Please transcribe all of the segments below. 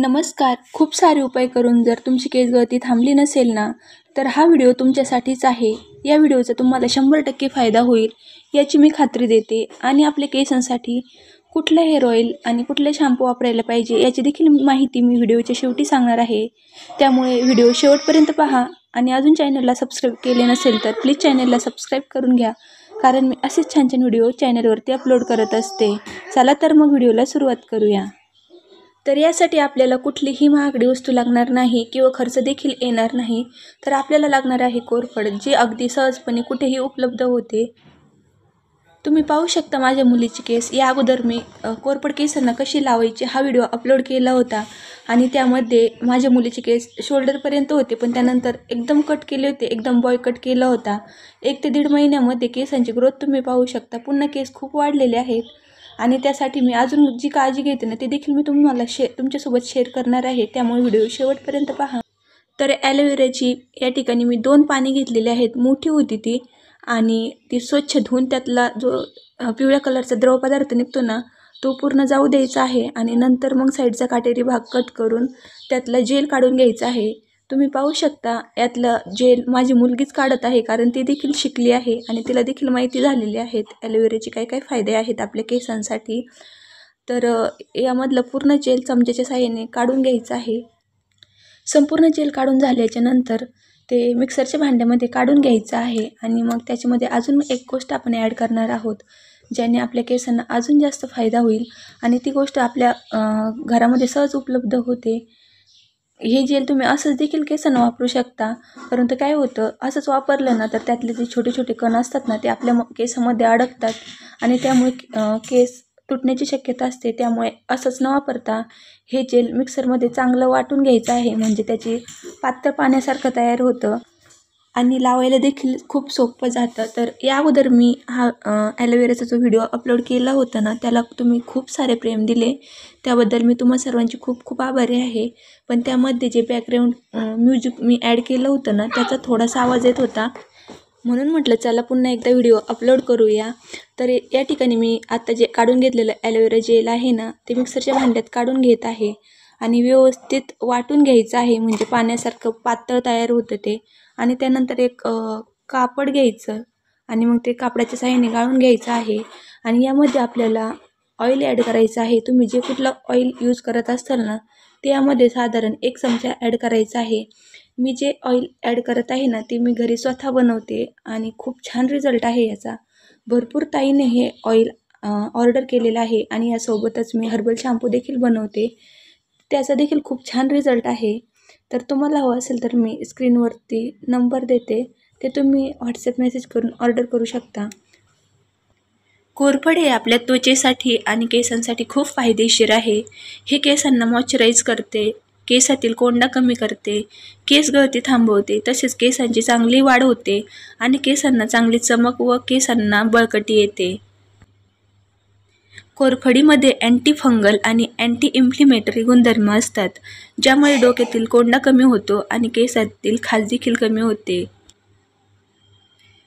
नमस्कार. खूप सारे उपाय करून जर तुमची केस गळती थांबली नसेल ना, तर हा व्हिडिओ तुमच्यासाठीच आहे. या व्हिडिओचा तुम्हाला 100% फायदा होईल याची मी खात्री देते. आणि आपल्या केसांसाठी कुठलं हेअर ऑइल आणि कुठले शॅम्पू वापरायला पाहिजे याची देखील माहिती मी व्हिडिओच्या शेवटी सांगणार आहे. त्यामुळे व्हिडिओ शेवटपर्यंत पहा. आणि अजून चॅनलला सबस्क्राईब केले नसेल तर प्लीज चॅनलला सबस्क्राईब करून घ्या, कारण मी असेच छान छान व्हिडिओ चॅनलवरती अपलोड करत असते. चला तर मग व्हिडिओला सुरुवात करूया. तर यासाठी आपल्याला कुठलीही महागडी वस्तू लागणार नाही किंवा खर्च देखील येणार नाही. तर आपल्याला लागणार आहे कोरफड, जी अगदी सहजपणे कुठेही उपलब्ध होते. तुम्ही पाहू शकता माझ्या मुलीची केस. या अगोदर मी कोरफड केसांना कशी लावायची हा व्हिडिओ अपलोड केला होता. आणि त्यामध्ये माझ्या मुलीचे केस शोल्डरपर्यंत होते, पण त्यानंतर एकदम कट केले होते, एकदम बॉय कट केला होता. 1 ते 1.5 महिन्यामध्ये केसांची ग्रोथ तुम्ही पाहू शकता. पुन्हा केस खूप वाढलेले आहेत. आणि त्यासाठी मी अजून जी काळजी घेते ना, ते देखील मी तुम्हाला तुमच्यासोबत शेअर करणार आहे. त्यामुळे व्हिडिओ शेवटपर्यंत पहा. तर ॲलोवेराची या ठिकाणी मी 2 पाने घेतलेली आहेत. मोठी होती ती, आणि ती स्वच्छ धुवून त्यातला जो पिवळ्या कलरचा द्रव पदार्थ निघतो ना, तो पूर्ण जाऊ द्यायचा आहे. आणि नंतर मग साईडचा काटेरी भाग कट करून त्यातला जेल काढून घ्यायचा आहे. तुम्ही पाहू शकता यातलं जेल माझी मुलगीच काढत आहे, कारण ती देखील शिकली आहे आणि तिला देखील माहिती झालेली आहेत ॲलोवेराचे काय काय फायदे आहेत आपल्या केसांसाठी. तर यामधलं पूर्ण जेल चमच्याच्या साहाय्याने काढून घ्यायचं आहे. संपूर्ण जेल काढून झाल्याच्या नंतर ते मिक्सरच्या भांड्यामध्ये काढून घ्यायचं आहे. आणि मग त्याच्यामध्ये अजून एक गोष्ट आपण ॲड करणार आहोत, ज्याने आपल्या केसांना अजून जास्त फायदा होईल. आणि ती गोष्ट आपल्या घरामध्ये सहज उपलब्ध होते. हे जेल तुम्ही असंच देखील केसांना वापरू शकता, परंतु काय होतं, असंच वापरलं ना तर त्यातले जे छोटे छोटे कण असतात ना, ते आपल्या केसामध्ये अडकतात आणि त्यामुळे केस तुटण्याची शक्यता असते. त्यामुळे असंच न वापरता हे जेल मिक्सरमध्ये चांगलं वाटून घ्यायचं आहे, म्हणजे त्याची पातळ पाण्यासारखं तयार होतं आणि लावायला देखील खूप सोपं जातं. तर या अगोदर मी हा ॲलोवेराचा जो व्हिडिओ अपलोड केला होता ना, त्याला तुम्ही खूप सारे प्रेम दिले, त्याबद्दल मी तुम्हा सर्वांची खूप खूप आभारी आहे. पण त्यामध्ये जे बॅकग्राऊंड म्युझिक मी ॲड केलं होतं ना, त्याचा थोडासा आवाज येत होता, म्हणून म्हटलं चला पुन्हा एकदा व्हिडिओ अपलोड करूया. तर या ठिकाणी मी आता जे काढून घेतलेलं ॲलोवेरा जेल आहे ना, ते मिक्सरच्या भांड्यात काढून घेत आहे आणि व्यवस्थित वाटून घ्यायचं आहे, म्हणजे पाण्यासारखं पातळ तयार होतं ते. आणि त्यानंतर एक कापड घ्यायचं आणि मग ते कापडाच्या साहाय्याने गाळून घ्यायचं आहे. आणि यामध्ये आपल्याला ऑइल ॲड करायचं आहे. तुम्ही जे कुठलं ऑइल यूज करत असाल ना, ते यामध्ये साधारण 1 चमचा ॲड करायचा आहे. मी जे ऑइल ॲड करत आहे ना, ते मी घरी स्वतः बनवते आणि खूप छान रिझल्ट आहे याचा. भरपूर ताईने हे ऑइल ऑर्डर केलेलं आहे. आणि यासोबतच मी हर्बल शॅम्पू देखील बनवते, त्याचा देखील खूप छान रिझल्ट आहे. तर तुम्हाला हवं असेल तर मी स्क्रीनवरती नंबर देते, ते तुम्ही व्हॉट्सॲप मेसेज करून ऑर्डर करू शकता. कोरफड हे आपल्या त्वचेसाठी आणि केसांसाठी खूप फायदेशीर आहे. हे केसांना मॉइश्चराईज करते, केसातील कोंडा कमी करते, केस गळती थांबवते, तसेच केसांची चांगली वाढ होते आणि केसांना चांगली चमक व केसांना बळकटी येते. कोरफडीमध्ये अँटी फंगल आणि अँटी इन्फ्लेमेटरी गुणधर्म असतात, ज्यामुळे डोक्यातील कोंडा कमी होतो आणि केसातील खाज देखील कमी होते.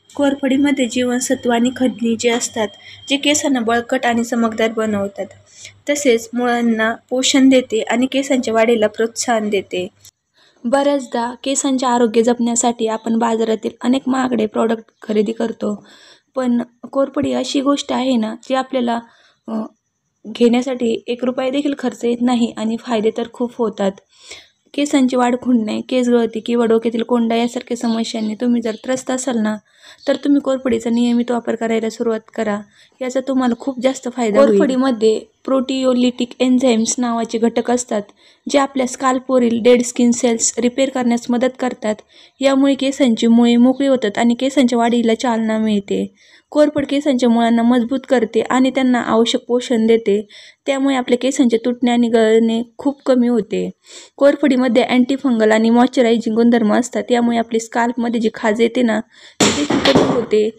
कोरफडीमध्ये जीवनसत्व आणि खनिजे असतात, जे केसांना बळकट आणि चमकदार बनवतात. तसेच मुळांना पोषण देते आणि केसांच्या वाढीला प्रोत्साहन देते. बऱ्याचदा केसांचे आरोग्य जपण्यासाठी आपण बाजारातील अनेक महागडे प्रॉडक्ट खरेदी करतो, पण कोरफड अशी गोष्ट आहे ना, जी आपल्याला घेण्यासाठी 1 रुपया देखील खर्च येत नाही आणि फायदे तर खूप होतात. केसांची वाढ खुंटणे, केस गळती किंवा डोक्यातील कोंडा यासारख्या समस्यांनी तुम्ही जर त्रस्त असाल ना, तर तुम्ही कोरफडीचा नियमित वापर करायला सुरुवात करा. याचा तुम्हाला खूप जास्त फायदा होईल. कोरफडीमध्ये प्रोटिओलिटिक एन्झाईम्स नावाचे घटक असतात, जे आपल्या स्काल्पवरील डेड स्किन सेल्स रिपेअर करण्यास मदत करतात. यामुळे केसांची मुळे मोकळी होतात आणि केसांच्या वाढीला चालना मिळते. कोरफड केसांच्या मुळांना मजबूत करते आणि त्यांना आवश्यक पोषण देते. त्यामुळे आपल्या केसांचे तुटणे आणि गळणे खूप कमी होते. कोरफडीमध्ये अँटी फंगल आणि मॉइश्चरायझिंग गुणधर्म असतात, यामुळे आपली स्काल्पमध्ये जी खाज येते ना, ती देखील कमी होते.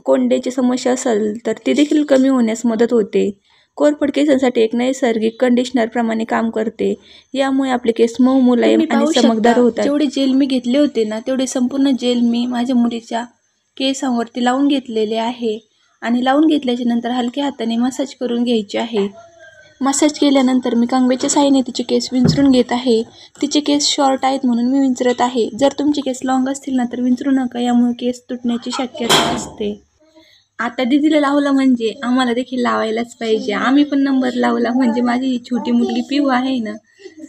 कोंड्याची समस्या असेल तर ती देखील कमी होण्यास मदत होते. कोरफड केसांसाठी एक नैसर्गिक कंडिशनर प्रमाणे काम करते. यामुळे आपले केस मऊ, मुलायम आणि चमकदार होतात. जेवढे जेल मी घेतले होते ना, तेवढे संपूर्ण जेल मी माझ्या मुलीच्या केसांवरती लावून घेतलेले आहे. आणि लावून घेतल्याच्या नंतर हलक्या हाताने मसाज करून घ्यायचे आहे. मसाज केल्यानंतर मी कंगव्याच्या साहाय्याने तिचे केस विंचरून घेत आहे. तिचे केस शॉर्ट आहेत म्हणून मी विंचरत आहे. जर तुमचे केस लॉंग असतील ना तर विंचरू नका, यामुळे केस तुटण्याची शक्यता असते. आता दीदीला लावलं म्हणजे आम्हाला देखील लावायलाच पाहिजे. आम्ही पण नंबर लावला म्हणजे माझी ही छोटी मुलगी पिऊ आहे ना,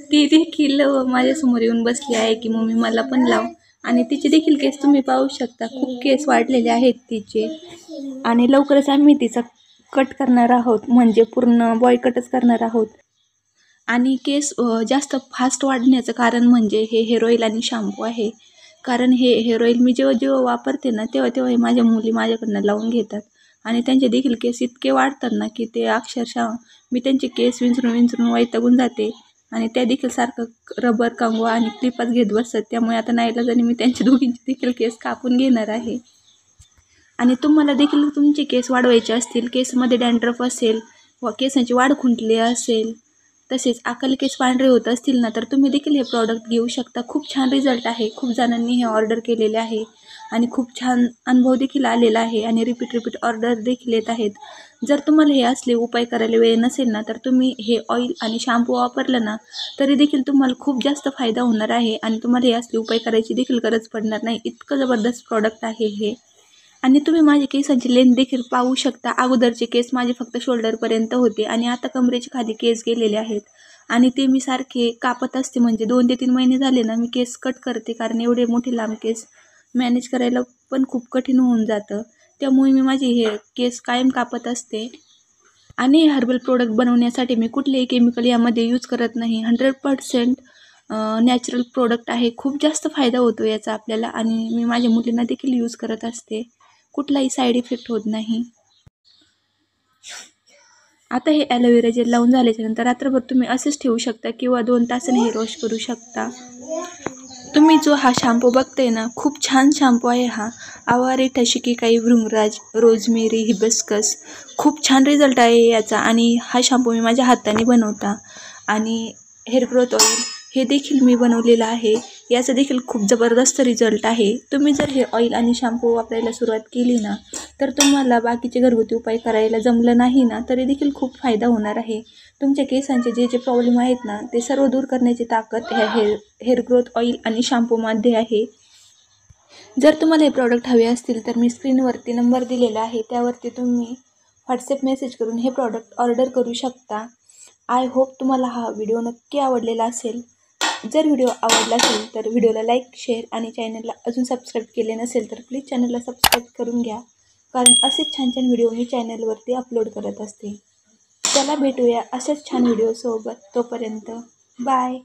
ती देखील माझ्यासमोर येऊन बसली आहे की मम्मी मला पण लाव. आणि तिचे देखील केस तुम्ही पाहू शकता, खूप केस वाढलेले आहेत तिचे. आणि लवकरच आम्ही तिचा कट करणार आहोत, म्हणजे पूर्ण बॉय कटच करणार आहोत. आणि केस जास्त फास्ट वाढण्याचं कारण म्हणजे हे हेअर ऑइल आणि शॅम्पू आहे. कारण हे हेअर ऑइल मी जेव्हा जेव्हा वापरते ना तेव्हा तेव्हा हे माझ्या मुली माझ्याकडनं लावून घेतात आणि त्यांचे देखील केस इतके वाढतात ना की ते अक्षरशः मी त्यांचे केस विंचरून विंचरून वैतागून जाते. आणि त्या देखील सारखं रबर, कंगवा आणि क्लिपच घेत बसतात. त्यामुळे आता नाईलाजाने मी त्यांचे दोघींचे देखील केस कापून घेणार आहे. आणि तुम्हाला देखील तुमचे केस वाढवायचे असतील, केसमध्ये डॅन्ड्रफ असेल व केसांची वाढ खुंटली असेल, तसेच आकल केस पांढरे होत असतील ना तर तुम्ही देखील हे प्रॉडक्ट घेऊ शकता. खूप छान रिझल्ट आहे. खूप जणांनी हे ऑर्डर केलेले आहे आणि खूप छान अनुभव देखील आलेला आहे आणि रिपीट ऑर्डर देखील येत आहेत. जर तुम्हाला हे असले उपाय करायला वेळ नसेल ना तर तुम्ही हे ऑइल आणि शॅम्पू वापरलं ना तरी देखील तुम्हाला खूप जास्त फायदा होणार आहे आणि तुम्हाला हे असले उपाय करायची देखील गरज पडणार नाही. इतकं जबरदस्त प्रॉडक्ट आहे हे. आणि तुम्ही माझ्या केसांची लेंथ देखील पाहू शकता. अगोदरचे केस माझे फक्त शोल्डरपर्यंत होते आणि आता कमरेच्या खाली केस गेलेले आहेत. आणि ते मी सारखे कापत असते, म्हणजे 2 ते 3 महिने झाले ना मी केस कट करते, कारण एवढे मोठे लांब केस मॅनेज करायला पण खूप कठीण होऊन जातं. त्यामुळे मी माझे हे केस कायम कापत असते. आणि हर्बल प्रोडक्ट बनवण्यासाठी मी कुठलेही केमिकल यामध्ये यूज करत नाही. 100% नॅचरल प्रोडक्ट आहे. खूप जास्त फायदा होतो याचा आपल्याला आणि मी माझ्या मुलींना देखील यूज करत असते. कुठलाही साईड इफेक्ट होत नाही. आता हे ॲलोवेरा जेल लावून झाल्याच्यानंतर रात्रभर तुम्ही असेच ठेवू शकता किंवा 2 तासाने हेअर वॉश करू शकता. तुम्ही जो हा शॅम्पू बघताय ना, खूप छान शॅम्पू आहे हा. आवारे, ठशिकेकाई, भृंगराज, रोजमेरी, हिबिस्कस, खूप छान रिझल्ट आहे याचा. आणि हा शॅम्पू मी माझ्या हाताने बनवता. आणि हेअर ग्रोथ ऑइल हे देखील मी बनवलेलं आहे. याचा देखील खूप जबरदस्त रिझल्ट आहे. तुम्ही जर हे ऑइल आणि शॅम्पू वापरायला सुरुवात केली ना तर तुम्हाला बाकीचे घरगुती उपाय करायला जमलं नाही ना तरी देखील खूप फायदा होणार आहे. तुमच्या केसांचे जे जे प्रॉब्लेम आहेत ना ते सर्व दूर करण्याची ताकद ह्या हेअर ग्रोथ ऑइल आणि शॅम्पूमध्ये आहे. जर तुम्हाला हे प्रॉडक्ट हवे असतील तर मी स्क्रीनवरती नंबर दिलेला आहे, त्यावरती तुम्ही व्हॉट्सअप मेसेज करून हे प्रॉडक्ट ऑर्डर करू शकता. आय होप तुम्हाला हा व्हिडिओ नक्की आवडलेला असेल. जर व्हिडिओ आवडला असेल तर व्हिडिओला लाईक, शेअर आणि चॅनलला अजून सबस्क्राईब केले नसेल तर प्लीज चॅनलला सबस्क्राईब करून घ्या, कारण असेच छान छान व्हिडिओ मी चॅनलवरती अपलोड करत असते. चला भेटूया अशाच छान व्हिडिओसोबत. तोपर्यंत बाय.